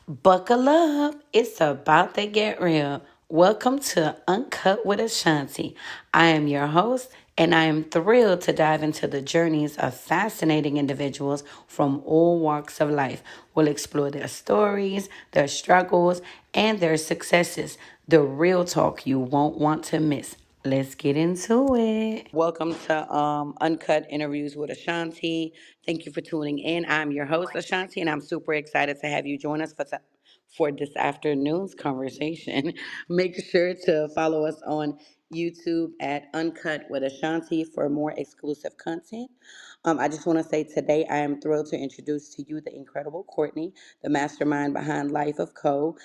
Buckle up, it's about to get real. Welcome to Uncut with Ashanti. I am your host, and I am thrilled to dive into the journeys of fascinating individuals from all walks of life. We'll explore their stories, their struggles, and their successes. The real talk you won't want to miss. Let's get into it. Welcome to Uncut Interviews with Ashanti. Thank you for tuning in. I'm your host, Ashanti, and I'm super excited to have you join us for this afternoon's conversation. Make sure to follow us on YouTube at Uncut with Ashanti for more exclusive content. I just want to say today I am thrilled to introduce to you the incredible Courtney, the mastermind behind Lyfe Ofco.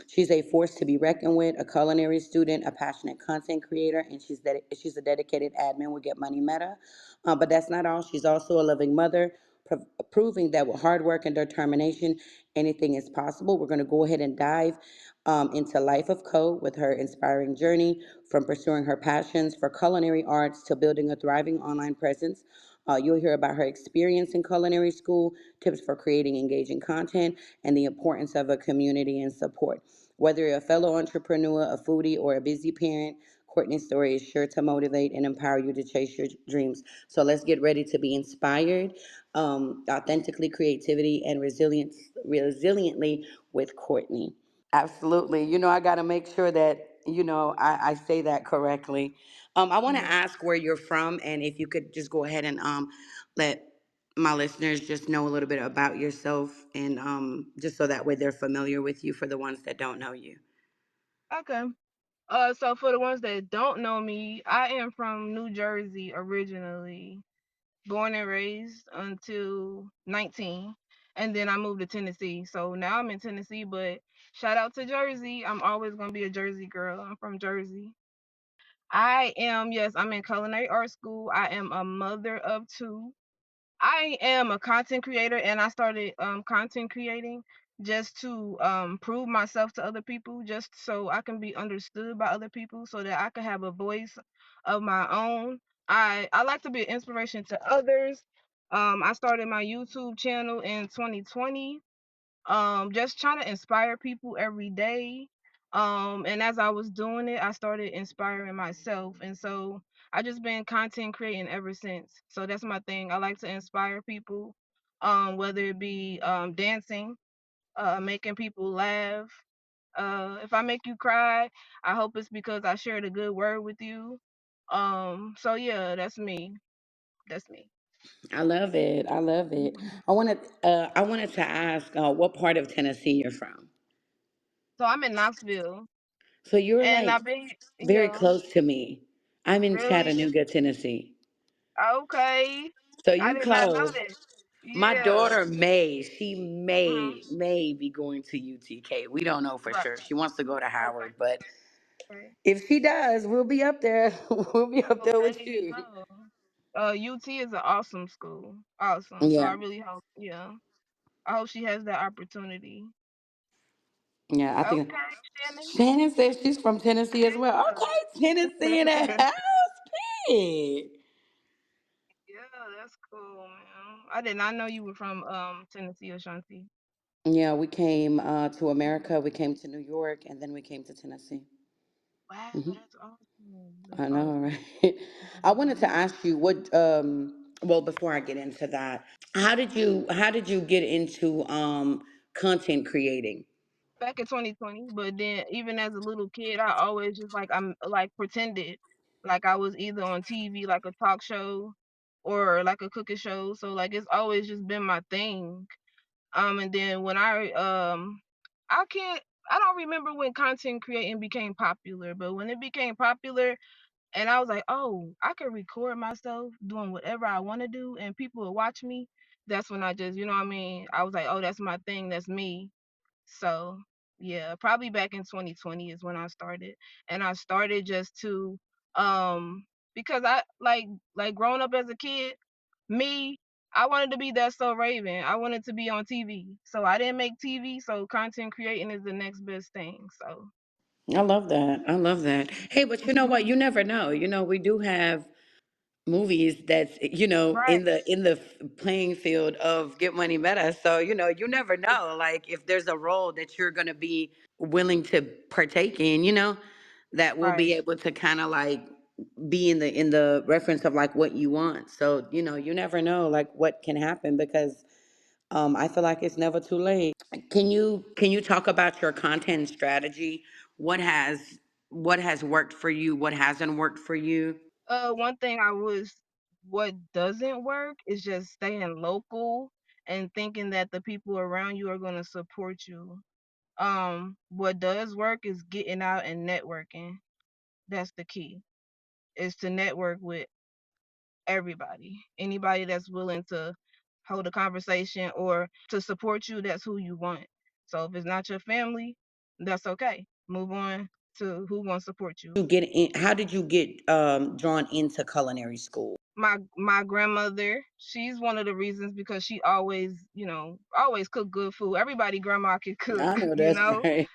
She's a force to be reckoned with, a culinary student, a passionate content creator, and she's a dedicated admin with Get Money Meta. But that's not all. She's also a loving mother, proving that with hard work and determination, anything is possible. We're going to go ahead and dive into Life of Co with her inspiring journey from pursuing her passions for culinary arts to building a thriving online presence. You'll hear about her experience in culinary school, tips for creating engaging content, and the importance of a community and support. Whether you're a fellow entrepreneur, a foodie, or a busy parent, Courtney's story is sure to motivate and empower you to chase your dreams. So let's get ready to be inspired, authentically, creativity, and resiliently with Courtney. Absolutely. I got to make sure that, I say that correctly. I want to Mhm. ask where you're from and if you could just go ahead and let my listeners just know a little bit about yourself and just so that way they're familiar with you for the ones that don't know you. Okay. So for the ones that don't know me, I am from New Jersey originally, born and raised until 19, and then I moved to Tennessee. So now I'm in Tennessee, but shout out to Jersey. I'm always gonna be a Jersey girl. I'm from Jersey. Yes, I'm in culinary art school. I am a mother of two. I am a content creator and I started content creating just to prove myself to other people, just so I can be understood by other people, so that I can have a voice of my own. I like to be an inspiration to others. I started my YouTube channel in 2020, just trying to inspire people every day. And as I was doing it, I started inspiring myself, and so I just been content creating ever since. So that's my thing. I like to inspire people, whether it be dancing, making people laugh. If I make you cry, I hope it's because I shared a good word with you. So yeah, that's me. That's me. I love it. I love it. I wanted to ask what part of Tennessee you're from. So I'm in Knoxville, So you're and like I've been, very yeah, close to me. I'm in really. Chattanooga, Tennessee. Okay. So I you did not know close. that. My Yeah. daughter May, she Mhm. may be going to UTK. We don't know for Right. sure. She wants to go to Okay. Howard, but Okay. if she does, we'll be up there. We'll be up Well, there there with you you. go. UT is an awesome school. Awesome. So I Yeah. really hope, yeah. I hope she has that opportunity. Yeah, I think Okay, Shannon. Shannon says she's from Tennessee as well. Yeah. Okay, Tennessee in that house. Period. Yeah, that's cool, man. I did not know you were from Tennessee, Ashanti. Yeah, we came to America. We came to New York, and then we came to Tennessee. Wow, Hmm. that's awesome. That's I know, awesome. right? I wanted to Mhm. ask you what. Well, before I get into that, how did you get into content creating? Back in 2020, but then even as a little kid, I always just I'm like pretended like I was either on TV, like a talk show, or like a cooking show. So like it's always just been my thing. And then when I can't, I don't remember when content creating became popular, but when it became popular, and I was like, oh, I can record myself doing whatever I want to do, and people will watch me. That's when I just, you know what I mean? I was like, oh, that's my thing. That's me. So yeah, probably back in 2020 is when I started, and I started just to um because I like growing up as a kid, me. I wanted to be that so Raven. I wanted to be on TV. So I didn't make TV, so content creating is the next best thing. So I love that. I love that. Hey, but you know what? You never know. We do have movies that's Right, in the playing field of Get Money Better. So you never know, like, if there's a role that you're going to be willing to partake in, that will be right. able to kind of like be in the reference of like what you want. So you never know like what can happen, because I feel like it's never too late. Can you talk about your content strategy? What has worked for you? What hasn't worked for you? One thing what doesn't work is just staying local and thinking that the people around you are gonna support you. What does work is getting out and networking. That's the key. Is to network with everybody. Anybody that's willing to hold a conversation or to support you, that's who you want. So if it's not your family, that's okay. Move on to who wants to support you. How did you get drawn into culinary school? My grandmother, she's one of the reasons because she always, always cook good food. Everybody grandma can cook, I know you that's know. right.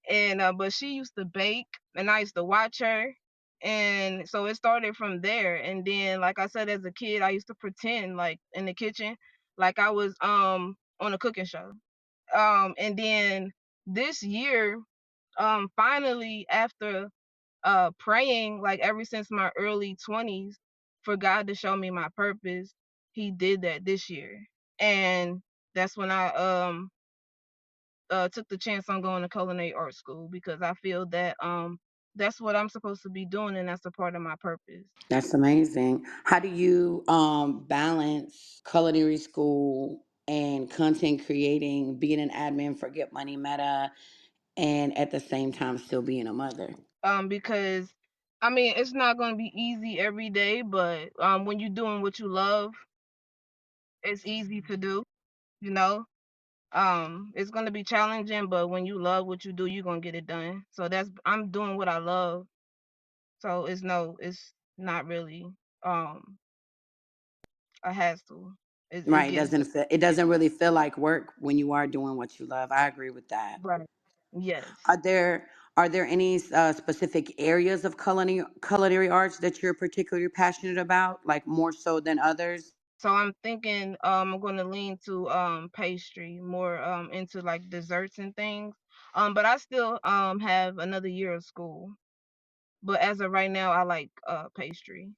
And but she used to bake and I used to watch her. And so it started from there. And then like I said, as a kid, I used to pretend like in the kitchen like I was on a cooking show. And then this year, finally after praying like ever since my early 20s for God to show me my purpose, he did that this year. And that's when I took the chance on going to culinary art school because I feel that that's what I'm supposed to be doing and that's a part of my purpose. That's amazing. How do you balance culinary school and content creating, being an admin for Get Money Meta, and at the same time still being a mother? Because I mean it's not going to be easy every day, but when you're doing what you love, it's easy to do, you know. It's going to be challenging, but when you love what you do, you're going to get it done. So that's I'm doing what I love. So it's not really um a hassle. It Right. It gets doesn't done. feel, it doesn't really feel like work when you are doing what you love. I agree with that. Right. Yes. Are there any specific areas of culinary arts that you're particularly passionate about, like more so than others? So I'm thinking I'm going to lean to pastry, more into like desserts and things. But I still have another year of school. But as of right now, I like pastry.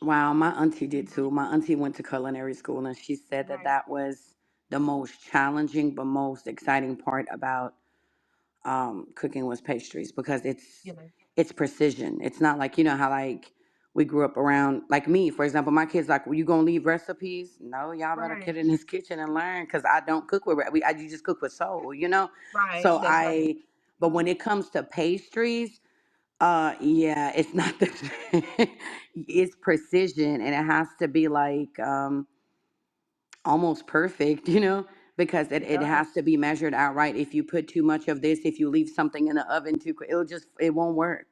Wow, my auntie did Mhm. too. My auntie went to culinary school, and she said that Right. that was the most challenging but most exciting part about cooking was pastries, because it's Yeah. it's precision. It's not like, how like we grew up around, like me, for example. My kids like, "Well, you gonna leave recipes?" No, y'all better Right. get in this kitchen and learn, because I don't cook with you just cook with soul. Right. So That's right. but when it comes to pastries, yeah, it's not the it's precision, and it has to be like almost perfect, because it, It it does. has to be measured out right. If you put too much of this, if you leave something in the oven too quick, it won't work.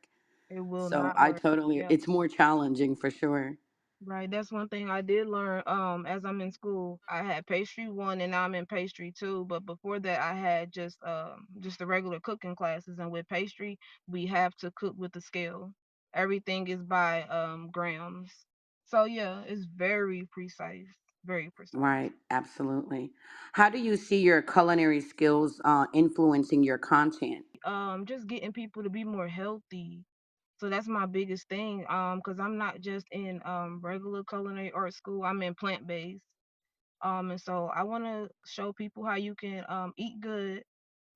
It will So not I work. totally, Yeah. it's more challenging for sure. Right, that's one thing I did learn as I'm in school. I had pastry 1 and now I'm in pastry 2, but before that I had just the regular cooking classes and with pastry we have to cook with the scale. Everything is by grams. So yeah, it's very precise, very precise. Right, absolutely. How do you see your culinary skills influencing your content? Just getting people to be more healthy. So that's my biggest thing cuz I'm not just in regular culinary art school, I'm in plant-based. And so I want to show people how you can eat good,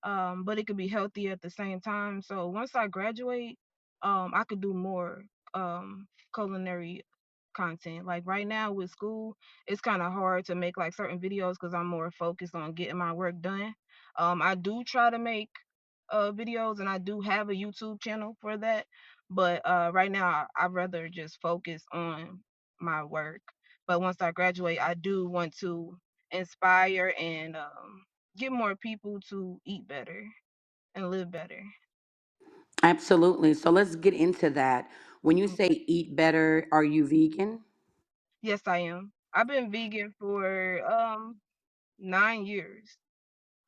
but it could be healthy at the same time. So once I graduate, I could do more culinary content. Like right now with school, it's kind of hard to make like certain videos because I'm more focused on getting my work done. I do try to make videos and I do have a YouTube channel for that. But right now, I'd rather just focus on my work. But once I graduate, I do want to inspire and get more people to eat better and live better. Absolutely. So let's get into that. When you say Okay. eat better, are you vegan? Yes, I am. I've been vegan for 9 years,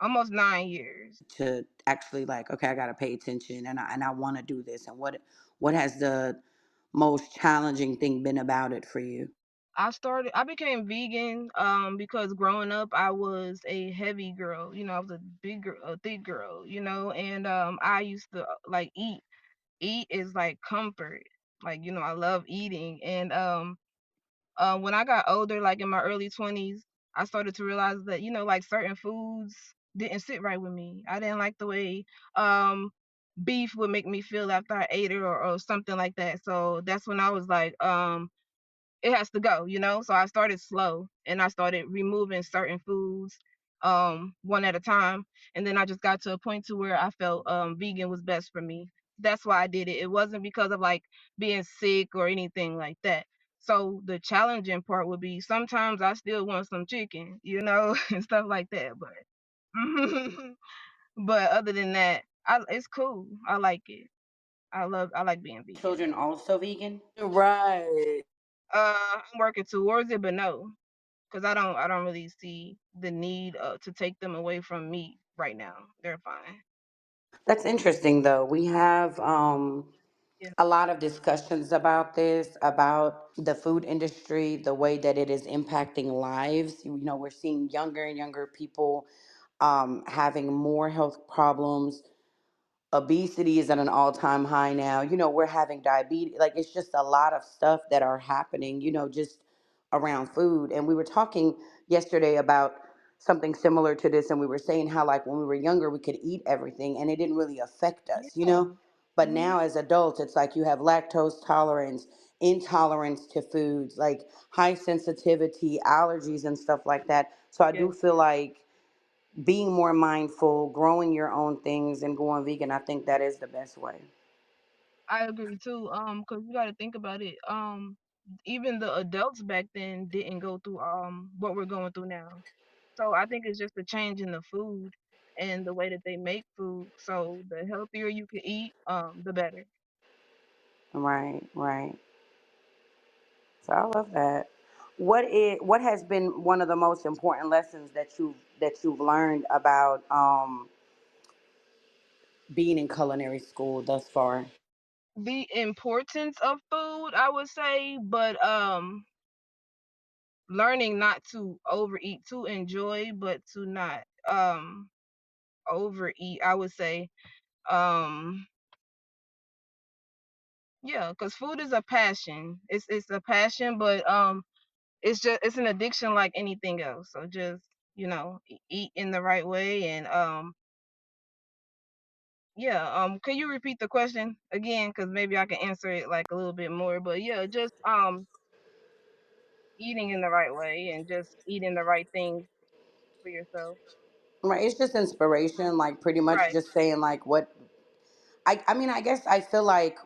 almost 9 years. To actually like, okay, I got to pay attention, and I want to do this, and what has the most challenging thing been about it for you? I became vegan because growing up I was a heavy girl. I was a big girl, a thick girl, and I used to like eat. Eat is like comfort. Like, I love eating. And when I got older, like in my early 20s, I started to realize that, like certain foods didn't sit right with me. I didn't like the way um beef would make me feel after I ate it, or something like that. So that's when I was like, it has to go, So I started slow and I started removing certain foods one at a time. And then I just got to a point to where I felt vegan was best for me. That's why I did it. It wasn't because of like being sick or anything like that. So the challenging part would be sometimes I still want some chicken, and stuff like that. But but other than that, it's cool. I like it. I like being vegan. Children also vegan? Right. I'm working towards it, but no, because I don't really see the need to take them away from me right now. They're fine. That's interesting, though. We have Yeah. a lot of discussions about this, about the food industry, the way that it is impacting lives. We're seeing younger and younger people having more health problems. Obesity is at an all-time high now. We're having diabetes. Like, it's just a lot of stuff that are happening, just around food. And we were talking yesterday about something similar to this, and we were saying how, like, when we were younger we could eat everything and it didn't really affect us. Yeah. But Hmm. now as adults it's like you have lactose tolerance, intolerance to foods, like high sensitivity, allergies and stuff like that. So I Yeah. do feel like being more mindful, growing your own things, and going vegan, I think that is the best way. I agree too. Because you got to think about it. Even the adults back then didn't go through what we're going through now. So I think it's just a change in the food and the way that they make food. So the healthier you can eat, the better. Right, right. So I love that. What has been one of the most important lessons that you've learned about being in culinary school thus far? The importance of food, I would say, but learning not to overeat, to enjoy but to not overeat, I would say. um yeah, because food is a passion. It's a passion, but it's an addiction like anything else. So just, eat in the right way. And yeah, can you repeat the question again, because maybe I can answer it like a little bit more. But yeah, just eating in the right way and just eating the right things for yourself. Right, it's just inspiration, like pretty much Right. just saying like what I mean, I guess I feel like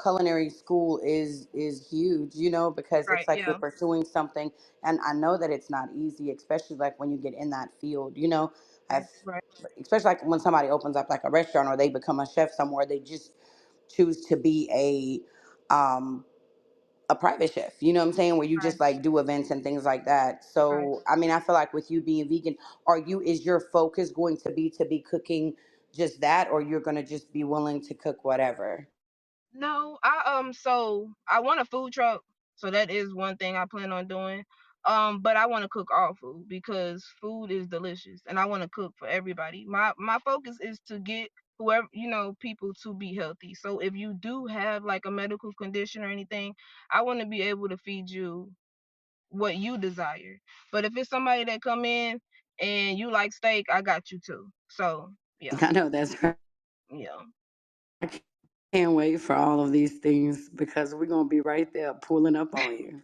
culinary school is huge, because Right. it's like you're Yeah. pursuing something, and I know that it's not easy, especially like when you get in that field. I've Right. especially like when somebody opens up like a restaurant or they become a chef somewhere, they just choose to be a private chef, you know what I'm saying, where you Right. just like do events and things like that. Right. So I mean, I feel like with you being vegan, is your focus going to be cooking just that, or you're going to just be willing to cook whatever? No, so I want a food truck. So that is one thing I plan on doing. But I want to cook all food because food is delicious and I want to cook for everybody. My focus is to get whoever, people to be healthy. So if you do have like a medical condition or anything, I want to be able to feed you what you desire. But if it's somebody that come in and you like steak, I got you too. So, yeah. I know that's right. Yeah. I can't wait for all of these things because we're going to be right there pulling up on you.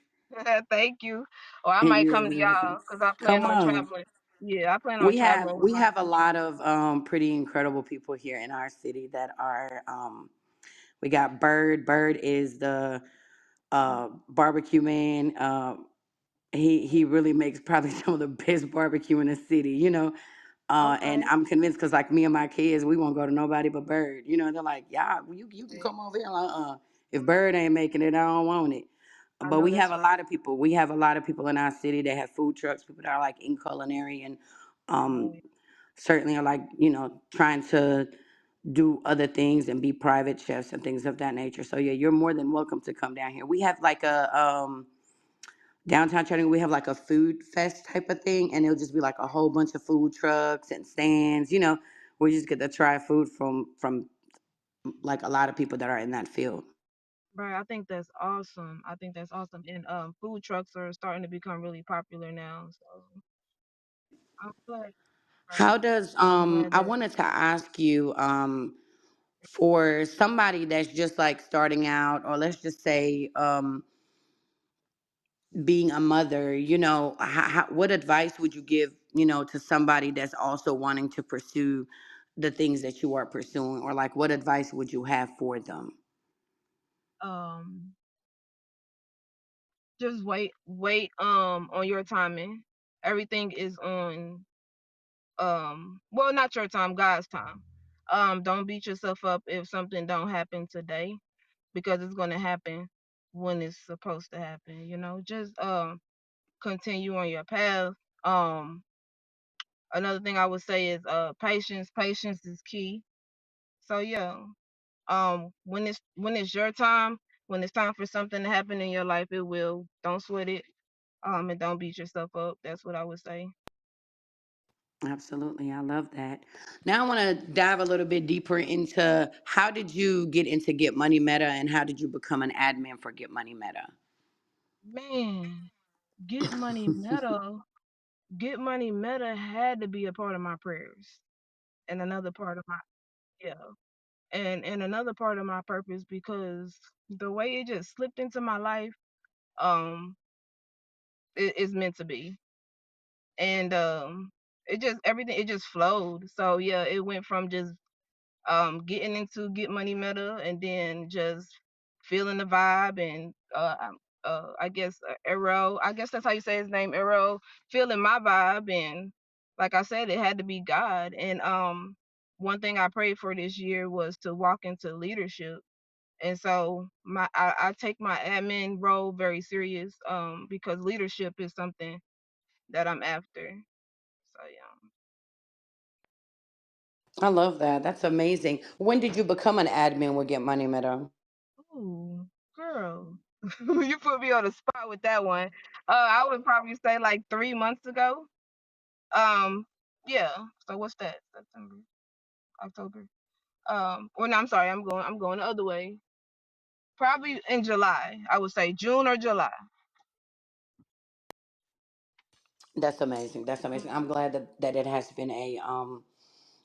Thank you. Or I And might you're come to y'all because I plan come on on. traveling. Yeah, I plan on We have traveling with we my have a lot of pretty incredible people here in our city that are we got Bird. Bird is the barbecue man. He really makes probably some of the best barbecue in the city. And okay. I'm convinced because like me and my kids, we won't go to nobody but Bird. They're like, yeah, you can Yeah. come over here. Like, if Bird ain't making it, I don't want it. I But know we have that's a right. lot of people. We have a lot of people in our city that have food trucks. People that are like in culinary and Oh, um, certainly are like trying to do other things and be private chefs and things of that nature. So yeah, you're more than welcome to come down here. We have like a downtown Chattanooga. We have like a food fest type of thing, and it'll just be like a whole bunch of food trucks and stands. We just get to try food from like a lot of people that are in that field. Right, I think that's awesome. I think that's awesome. And food trucks are starting to become really popular now. So I'm glad. Right. How does I'm glad I that. wanted to ask you for somebody that's just like starting out, or let's just say being a mother, what advice would you give, to somebody that's also wanting to pursue the things that you are pursuing, or like what advice would you have for them? Um, just wait on your timing. Everything is on well, not your time, God's time. Don't beat yourself up if something don't happen today, because it's going to happen when it's supposed to happen, just continue on your path. um Another thing I would say is patience is key. So yeah, when it's your time, when it's time for something to happen in your life, it will. Don't sweat it. And don't beat yourself up. That's what I would say. Absolutely, I love that. Now I want to dive a little bit deeper into how did you get into Get Money Meta, and how did you become an admin for Get Money Meta? Man, get money meta. Get money meta had to be a part of my prayers, and another part of my, yeah, and another part of my purpose, because the way it just slipped into my life, um, it is meant to be. And it just everything, it just flowed. So yeah, it went from just getting into Get Money Meta, and then just feeling the vibe, and I guess Arrow, I guess that's how you say his name, Arrow, feeling my vibe. And like I said, it had to be God. And one thing I prayed for this year was to walk into leadership. And so I take my admin role very serious, because leadership is something that I'm after. So yeah. I love that. That's amazing. When did you become an admin with Get Money Meta? Ooh, girl. You put me on the spot with that one. I would probably say like 3 months ago. Um, yeah. So what's that? September, October. Or no, I'm sorry, I'm going the other way. Probably in July. I would say June or July. That's amazing. That's amazing. I'm Mhm. glad that it has been a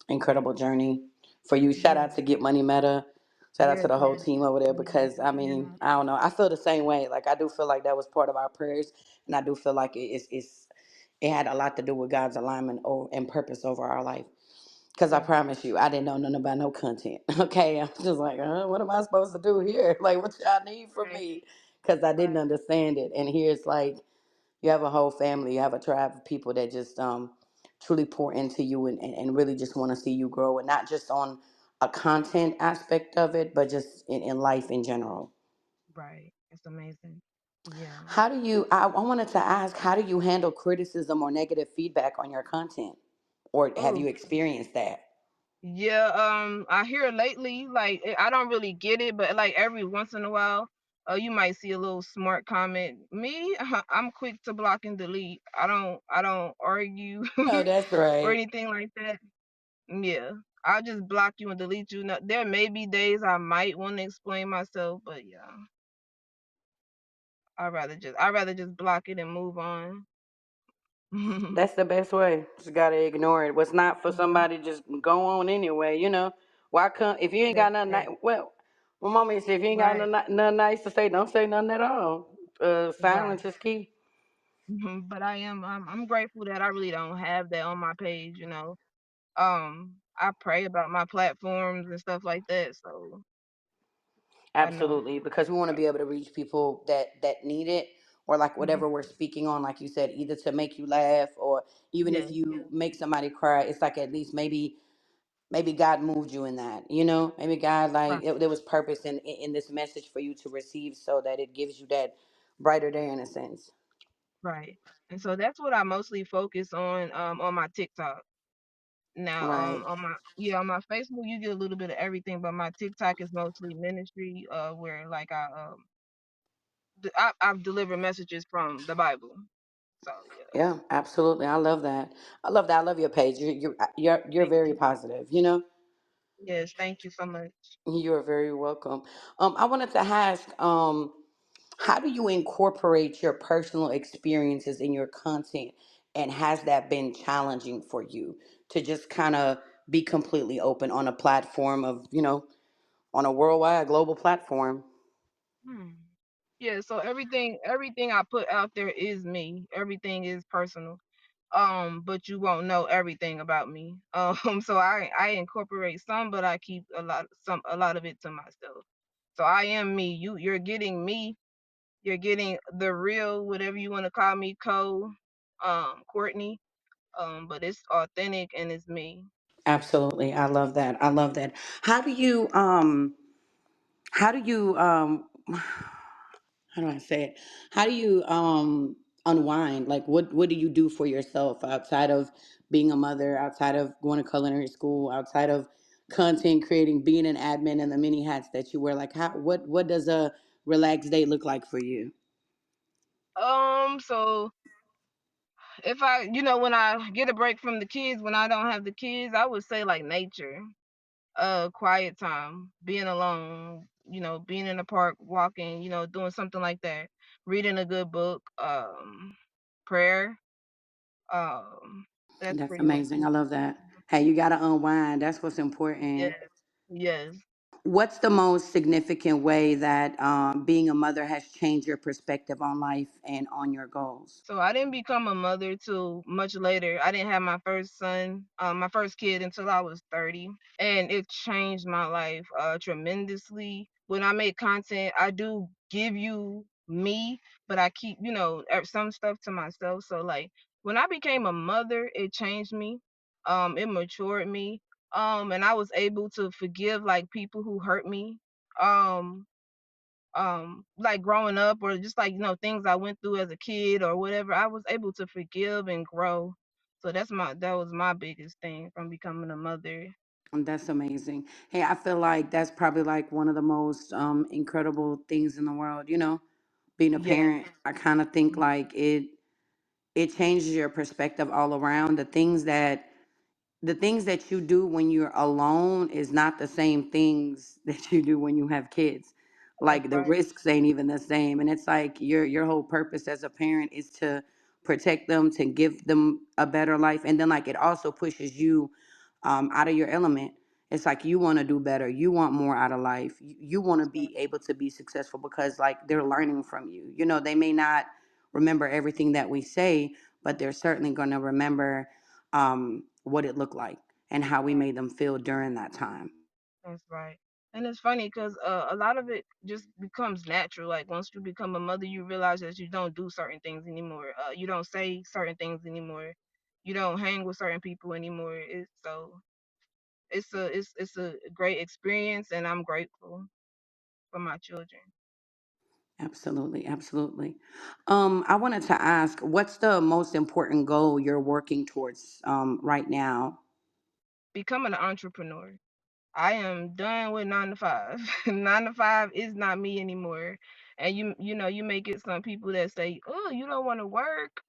incredible journey for you. Shout Yes, out to Get Money Meta. Shout out to yes, the whole yes. team over there, Yeah, because I yeah. mean, I don't know. I feel the same way. Like I do feel like that was part of our prayers, and I do feel like it had a lot to do with God's alignment and purpose over our life. Because I Right, promise you, I didn't know nothing about no content. Okay, I'm just like, what am I supposed to do here? Like, what y'all need from right, me? Because I didn't right, understand it. And here's like you have a whole family, you have a tribe of people that just truly pour into you, and really just want to see you grow, and not just on a content aspect of it, but just in life in general. right. It's amazing. Yeah. How do you, I wanted to ask, how do you handle criticism or negative feedback on your content? Or have Oh, you experienced that? yeah, I hear lately, like I don't really get it, but like every once in a while, you might see a little smart comment. Me, I'm quick to block and delete. I don't argue No, that's or right. anything like that. Yeah, I'll just block you and delete you. Now, there may be days I might want to explain myself, but yeah, I'd rather just block it and move on. That's the best way. Just gotta ignore it. What's not for Yeah, somebody, just go on anyway. Why come if you ain't that's got nothing? it. Well, my mama used to say if you ain't got Right, nothing nice to say, don't say nothing at all. right. Silence is key. But I'm grateful that I really don't have that on my page. I pray about my platforms and stuff like that, so I know. Absolutely, because we want to be able to reach people that need it, or like Mhm. whatever we're speaking on, like you said, either to make you laugh, or even if Yes, you make somebody cry, it's like at least maybe God moved you in that, maybe God right, there was purpose in this message for you to receive, so that it gives you that brighter day in a sense. right. And so that's what I mostly focus on my TikTok. Now, Right. on my Facebook, you get a little bit of everything, but my TikTok is mostly ministry, where like I've delivered messages from the Bible. So yeah, Yeah, absolutely. I love that. I love that. I love your page. You're thank very you. positive. You know, Yes, thank you so much. you are very welcome. I wanted to ask, how do you incorporate your personal experiences in your content, and has that been challenging for you to just kind of be completely open on a platform of, on a worldwide global platform? Hmm. Yeah, so everything I put out there is me. Everything is personal. But you won't know everything about me. So I incorporate some, but I keep a lot of it to myself. So I am me. You're getting me. You're getting the real, whatever you want to call me, Courtney. But it's authentic and it's me. Absolutely. I love that. I love that. How do you how do you how do I say it? How do you unwind? Like what do you do for yourself outside of being a mother, outside of going to culinary school, outside of content creating, being an admin and the many hats that you wear? Like how what does a relaxed day look like for you? So if when I get a break from the kids, when I don't have the kids, I would say like nature. Quiet time, being alone, being in the park, walking, doing something like that, reading a good book, prayer. Um, that's That's pretty much amazing. it. I love that. Hey, you got to unwind. That's what's important. Yes, yes. What's the most significant way that being a mother has changed your perspective on life and on your goals? So I didn't become a mother till much later. I didn't have my first kid until I was 30, and it changed my life tremendously. When I make content, I do give you me, but I keep some stuff to myself. So like when I became a mother, it changed me. It matured me. And I was able to forgive like people who hurt me. Um, like growing up or just like things I went through as a kid or whatever, I was able to forgive and grow. So that was my biggest thing from becoming a mother. That's amazing. Hey, I feel like that's probably like one of the most incredible things in the world. Being a Yes. parent, I kind of think like it changes your perspective all around. The things that you do when you're alone is not the same things that you do when you have kids. That's Like the right. risks ain't even the same. And it's like your whole purpose as a parent is to protect them, to give them a better life. And then like it also pushes you out of your element. It's like you want to do better. You want more out of life. You want to That's right. be able to be successful because like they're learning from you. They may not remember everything that we say, but they're certainly going to remember what it looked like and how we Right. made them feel during that time. That's right. And it's funny because a lot of it just becomes natural. Like once you become a mother, you realize that you don't do certain things anymore. You don't say certain things anymore. You don't hang with certain people anymore. It's a great experience, and I'm grateful for my children. Absolutely, absolutely. I wanted to ask, what's the most important goal you're working towards right now? Becoming an entrepreneur. I am done with 9 to 5. 9 to 5 is not me anymore. And you may get some people that say, "Oh, you don't want to work."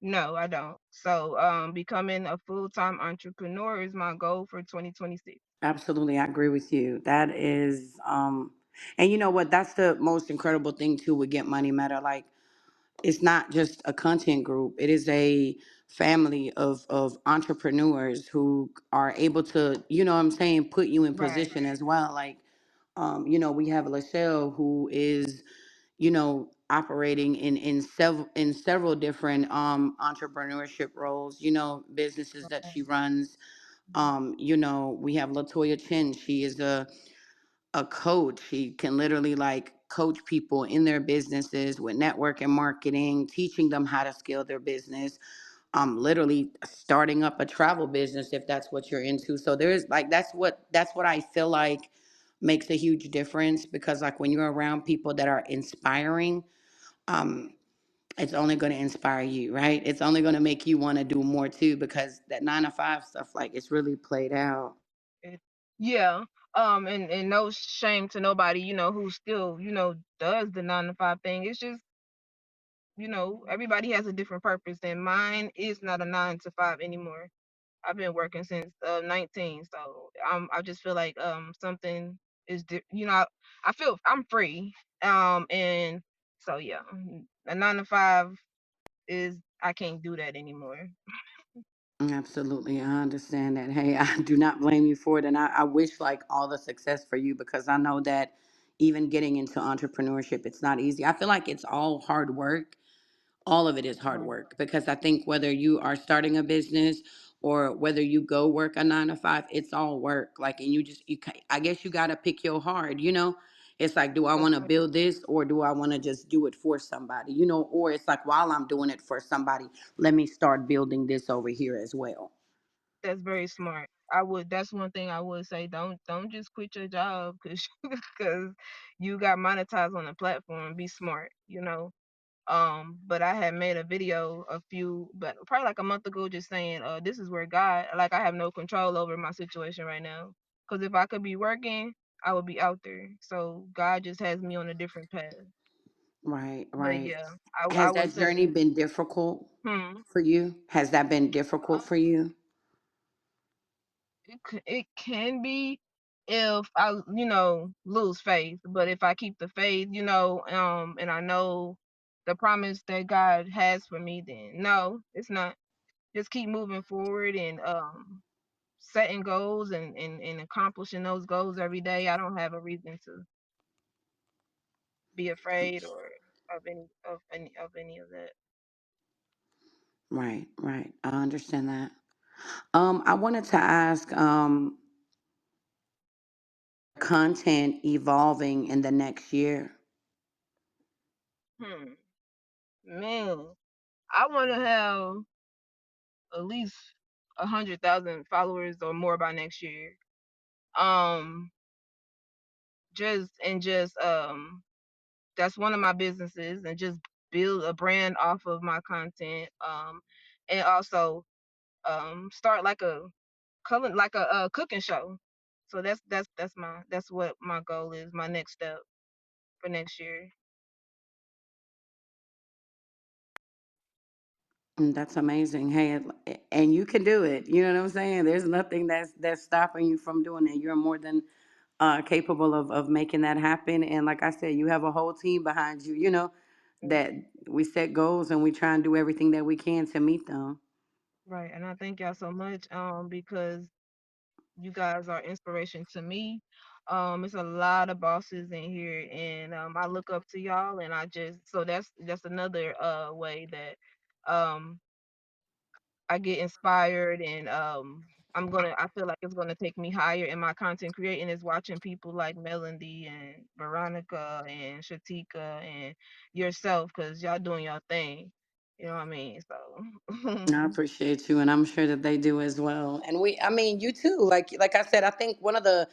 No, I don't. So, becoming a full-time entrepreneur is my goal for 2026. Absolutely, I agree with you. That is, and you know what? That's the most incredible thing too with Get Money Matter. Like, it's not just a content group; it is a family of entrepreneurs who are able to, what I'm saying, put you in Right. position as well. Like, we have Lachelle who is, operating in several different entrepreneurship roles. Businesses that she runs. We have Latoya Chin. She is a coach. She can literally like coach people in their businesses with network and marketing, teaching them how to scale their business. Literally starting up a travel business if that's what you're into. So there's like that's what I feel like makes a huge difference because like when you're around people that are inspiring, um, It's only going to inspire you, right? It's only going to make you want to do more too, because that 9 to 5 stuff, like, it's really played out. It, yeah. And no shame to nobody, who still, does the 9 to 5 thing. It's just, everybody has a different purpose, and mine is not a 9 to 5 anymore. I've been working since 19, so I just feel like something is, I feel I'm free, and so yeah, a 9 to 5 is I can't do that anymore. Absolutely. I understand that. Hey, I do not blame you for it. And I wish like all the success for you, because I know that even getting into entrepreneurship, it's not easy. I feel like it's all hard work. All of it is hard Right. work, because I think whether you are starting a business or whether you go work a 9 to 5, it's all work. Like, and I guess you got to pick your hard, It's like, do I That's want to right. build this, or do I want to just do it for somebody, or it's like, while I'm doing it for somebody, let me start building this over here as well. That's very smart. That's one thing I would say. Don't just quit your job because because you got monetized on the platform. Be smart. But I had made a video but probably like a month ago, just saying, this is where God, like, I have no control over my situation right now. Because if I could be working, I would be out there. So God just has me on a different path. Right, But right. yeah, I Has would that say, journey been difficult hmm. for you? Has that been difficult for you? It can be if I, lose faith. But if I keep the faith, and I know the promise that God has for me, then no, it's not. Just keep moving forward and setting goals and accomplishing those goals every day. I don't have a reason to be afraid or of any of that. Right, right. I understand that. I wanted to ask, content evolving in the next year. Hmm. Man, I want to have at least 100,000 followers or more by next year. Um, just that's one of my businesses, and just build a brand off of my content. And also start like a cooking show. So that's what my goal is. My next step for next year. That's amazing. Hey, and you can do it. You know what I'm saying? There's nothing that's stopping you from doing it. You're more than capable of making that happen. And like I said, you have a whole team behind you. That we set goals and we try and do everything that we can to meet them. Right. And I thank y'all so much because you guys are inspiration to me. It's a lot of bosses in here, and I look up to y'all, and I just so that's another way that um I get inspired, and I feel like it's gonna take me higher in my content creating, is watching people like Melody and Veronica and Shatika and yourself, because y'all doing your thing. You know what I mean? So I appreciate you, and I'm sure that they do as well. And I mean, you too. Like I said, I think one of the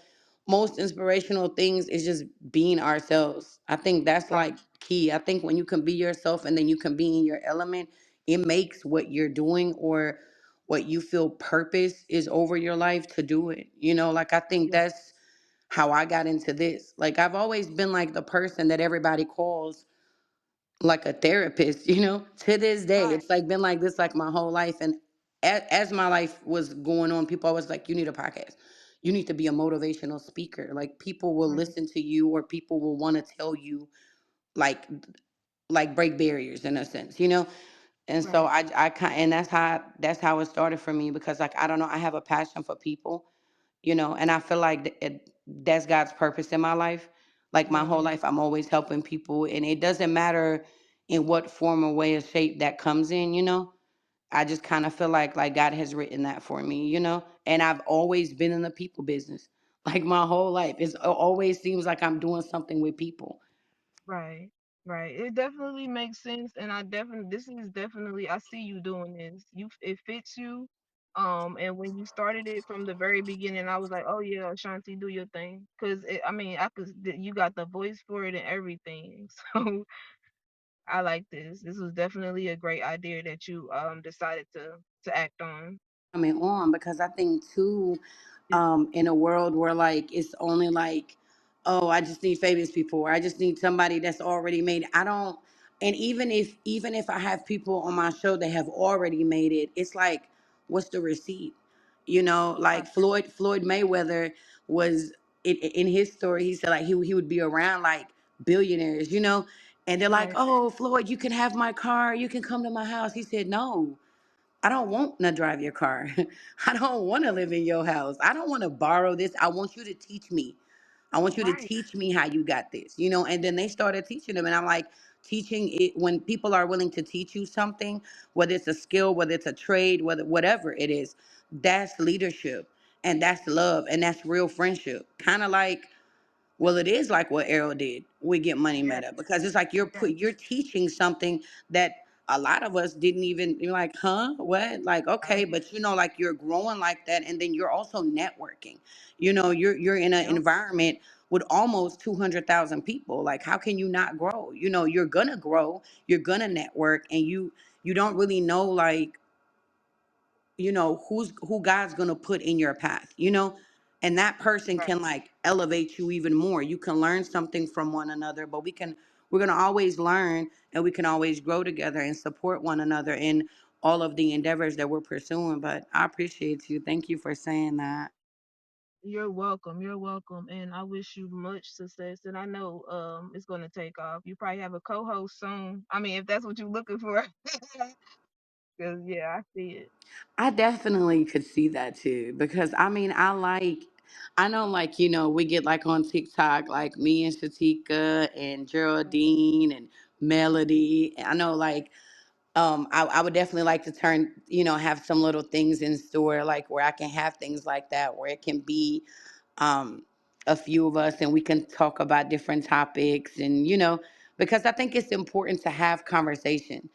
most inspirational things is just being ourselves. I think that's right, like key. I think when you can be yourself and then you can be in your element, it makes what you're doing or what you feel purpose is over your life to do it. Like, I think yeah, that's how I got into this. Like, I've always been like the person that everybody calls like a therapist, to this day. right, It's like been like this like my whole life. And as my life was going on, people always like, you need a podcast. You need to be a motivational speaker. Like, people will right, listen to you, or people will want to tell you, like like break barriers in a sense. And so right, I kind and that's how it started for me, because like, I don't know, I have a passion for people. And I feel like that's God's purpose in my life. Like, my yeah, whole life, I'm always helping people, and it doesn't matter in what form or way or shape that comes in. I just kind of feel like God has written that for me. And I've always been in the people business, like, my whole life. It always seems like I'm doing something with people. right, right. It definitely makes sense, and this is definitely, I see you doing this. It fits you. And when you started it from the very beginning, I was like, oh yeah, Ashanti, do your thing, because I mean, you got the voice for it and everything. So I like this. This was definitely a great idea that you decided to act on. Coming on, because I think too, It, in a world where like it's only like, oh, I just need famous people, or I just need somebody that's already made it. I don't. And even if I have people on my show that have already made it, it's like, what's the receipt? right, Like Floyd Mayweather was in his story. He said like he would be around like billionaires, and they're like, right, oh, Floyd, you can have my car, you can come to my house. He said no. I don't want to drive your car. I don't want to live in your house. I don't want to borrow this. I want you to teach me. I want you to right. teach me how you got this. And then they started teaching them. And I'm like, teaching it when people are willing to teach you something, whether it's a skill, whether it's a trade, whatever it is, that's leadership and that's love and that's real friendship. Kind of like, well, it is like what Errol did. We get money Yeah, meta because it's like yeah, you're teaching something that a lot of us didn't even, you're like, huh, what? Like, okay, right. but like you're growing like that, and then you're also networking. You're in an Yep, environment with almost 200,000 people. Like, how can you not grow? You're gonna grow, you're gonna network, and you don't really know like who God's gonna put in your path. And that person right. can like elevate you even more. You can learn something from one another, but we're gonna always learn, and we can always grow together and support one another in all of the endeavors that we're pursuing. But I appreciate you. Thank you for saying that. You're welcome. You're welcome. And I wish you much success. And I know it's gonna take off. You probably have a co-host soon. I mean, if that's what you're looking for. Cause yeah, I see it. I definitely could see that too, because I mean, I know, like, we get like on TikTok, like me and Shatika and Geraldine and Melody. I know, like, I would definitely like to have some little things in store, like where I can have things like that, where it can be um, a few of us and we can talk about different topics, and because I think it's important to have conversation.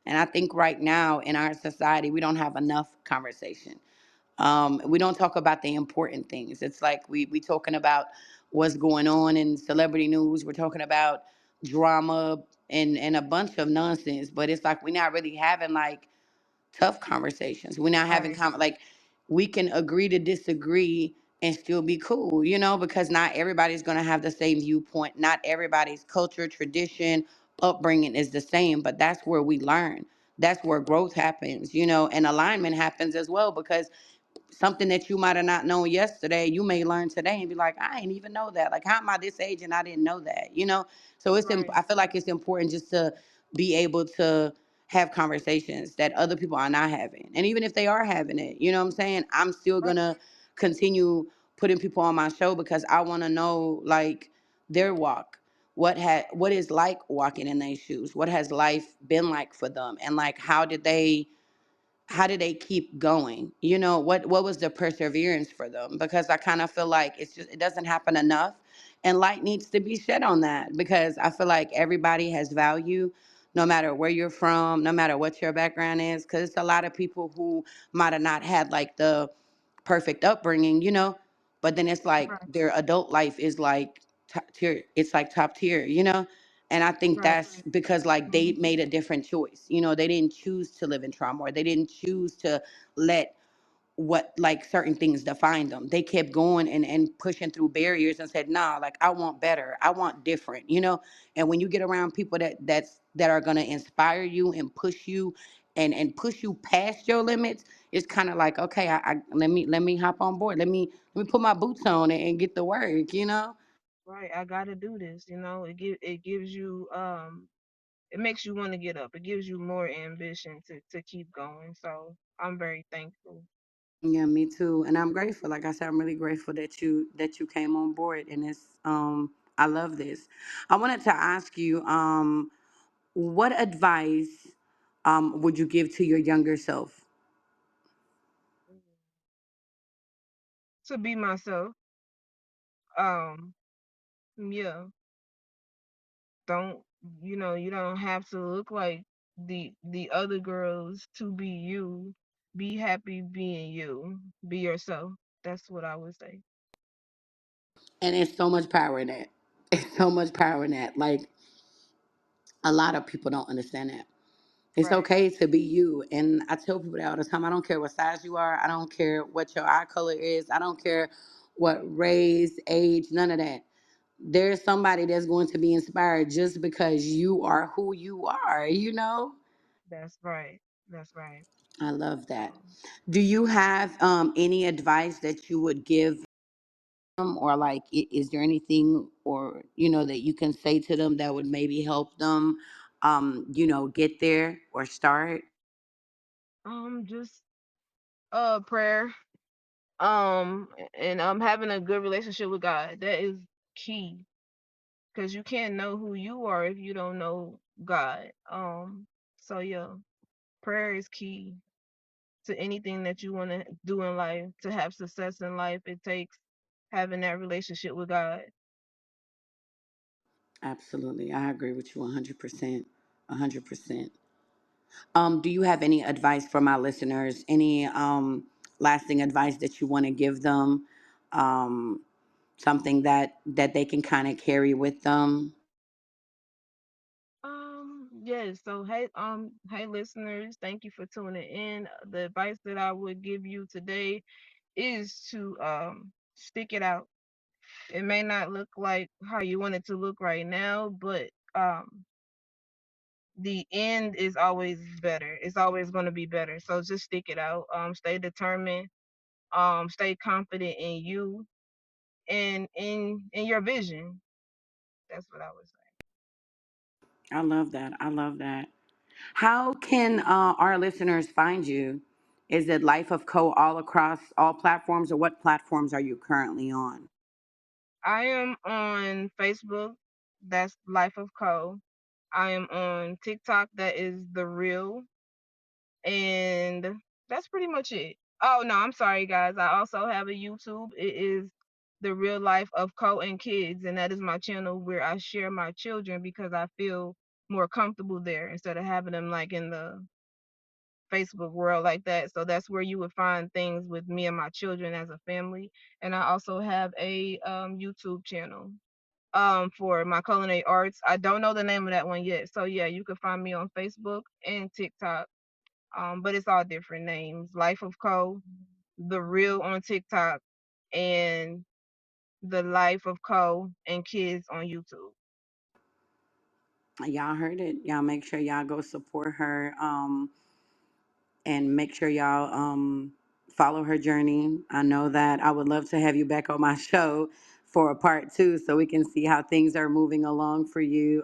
And I think right now in our society, we don't have enough conversation. We don't talk about the important things. It's like we talking about what's going on in celebrity news. We're talking about drama and a bunch of nonsense, but it's like we're not really having like tough conversations. We're not having Right, like we can agree to disagree and still be cool, because not everybody's going to have the same viewpoint. Not everybody's culture, tradition, upbringing is the same, but that's where we learn. That's where growth happens, and alignment happens as well, because something that you might have not known yesterday, you may learn today and be like, I didn't even know that. Like, how am I this age and I didn't know that? So right, I feel like it's important just to be able to have conversations that other people are not having. And even if they are having it, you know what I'm saying? I'm still right, gonna continue putting people on my show because I want to know like their walk. What is like walking in their shoes? What has life been like for them? And like how did they keep going? What was the perseverance for them? Because I kind of feel like it doesn't happen enough, and light needs to be shed on that, because I feel like everybody has value, no matter where you're from, no matter what your background is, because it's a lot of people who might have not had like the perfect upbringing, but then it's like right, their adult life is like top tier. It's like top tier. And I think right. that's because like they Mhm. made a different choice. They didn't choose to live in trauma, or they didn't choose to let what like certain things define them. They kept going and pushing through barriers and said, nah, like I want better. I want different. And when you get around people that are gonna inspire you and push you and push you past your limits, it's kind of like, okay, I let me hop on board. Let me put my boots on and get the work. Right. I gotta do this. It gives you it makes you want to get up. It gives you more ambition to keep going. So I'm very thankful. Yeah, me too. And I'm grateful. Like I said, I'm really grateful that you came on board, and I love this. I wanted to ask you, what advice would you give to your younger self? To be myself. Um, yeah. Don't you don't have to look like the other girls to be you. Be happy being you. Be yourself. That's what I would say. And it's so much power in that. It's so much power in that. Like A lot of people don't understand that. It's Right. okay to be you. And I tell people that all the time. I don't care what size you are. I don't care what your eye color is. I don't care what race, age, none of that. There's somebody that's going to be inspired just because you are who you are, you know? That's right. That's right. I love that. Um, Do you have any advice that you would give them, or like, is there anything, or, that you can say to them that would maybe help them, get there or start? just prayer. And having a good relationship with God. That is key because you can't know who you are if you don't know God. So yeah, prayer is key to anything that you want to do in life. To have success in life, it takes having that relationship with God. Absolutely. I agree with you 100%. 100%. Do you have any advice for my listeners? Any lasting advice that you want to give them? Um, Something that they can kind of carry with them? Yes. So hey listeners, thank you for tuning in. The advice that I would give you today is to stick it out. It may not look like how you want it to look right now, but the end is always better. It's always going to be better. So just stick it out. Stay determined. Stay confident in you and in your vision. That's what I would say. I love that. I love that. How can our listeners find you? Is it Life of Co all across all platforms, or what platforms are you currently on? I am on Facebook. That's Life of Co. I am on TikTok. That is the real, and that's pretty much it. Oh no, I'm sorry guys. I also have a YouTube. It is the real life of Co and Kids, and that is my channel where I share my children because I feel more comfortable there instead of having them like in the Facebook world like that. So that's where you would find things with me and my children as a family. And I also have a YouTube channel for my culinary arts. I don't know the name of that one yet. So yeah, you can find me on Facebook and TikTok. But it's all different names. Life of Co, the real on TikTok, and the Life of Co and Kids on YouTube. Y'all heard it. Y'all make sure y'all go support her. And make sure y'all follow her journey. I know that I would love to have you back on my show for a part two so we can see how things are moving along for you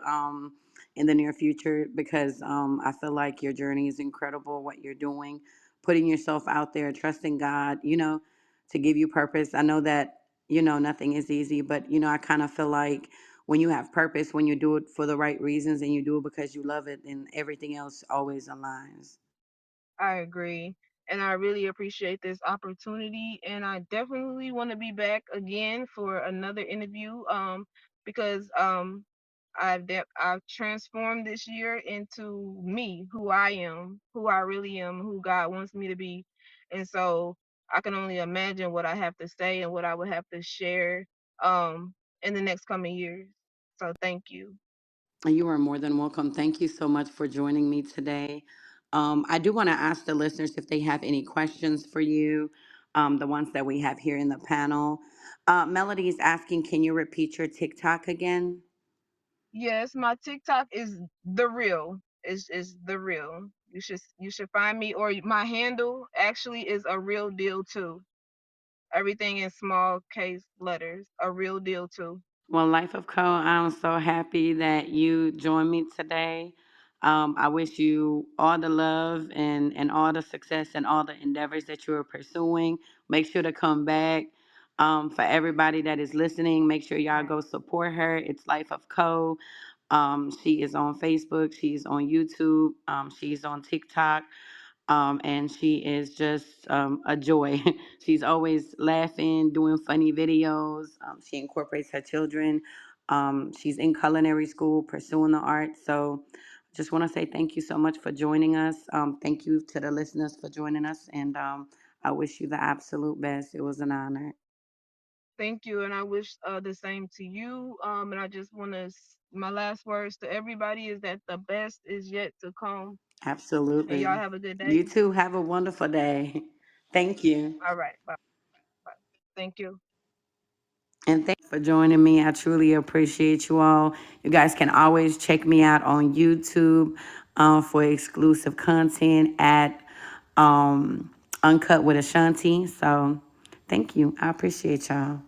in the near future, because I feel like your journey is incredible, what you're doing, putting yourself out there, trusting God, to give you purpose. I know that, nothing is easy, but, I kind of feel like when you have purpose, when you do it for the right reasons and you do it because you love it, then everything else always aligns. I agree. And I really appreciate this opportunity. And I definitely want to be back again for another interview. Because I've transformed this year into me, who I am, who I really am, who God wants me to be. And so I can only imagine what I have to say and what I would have to share in the next coming years. So thank you. You are more than welcome. Thank you so much for joining me today. I do want to ask the listeners if they have any questions for you, the ones that we have here in the panel. Melody is asking, can you repeat your TikTok again? Yes, my TikTok is the real. Is the real. You should find me, or my handle actually is a real deal too. Everything in small case letters. A real deal too. Well, Life of Co, I'm so happy that you joined me today. I wish you all the love and all the success and all the endeavors that you are pursuing. Make sure to come back. For everybody that is listening, make sure y'all Right. go support her. It's Life of Co. She is on Facebook. She's on YouTube. She's on TikTok. And she is just a joy. She's always laughing, doing funny videos. She incorporates her children. She's in culinary school, pursuing the arts. So, just want to say thank you so much for joining us. Thank you to the listeners for joining us, and I wish you the absolute best. It was an honor. Thank you, and I wish the same to you. And I just want to, my last words to everybody is that the best is yet to come. And y'all Absolutely. have a good day. You too. Have a wonderful day. Thank you. All right. Bye. Bye. Thank you. And thanks for joining me. I truly appreciate you all. You guys can always check me out on YouTube for exclusive content at Uncut with Ashanti. So thank you. I appreciate y'all.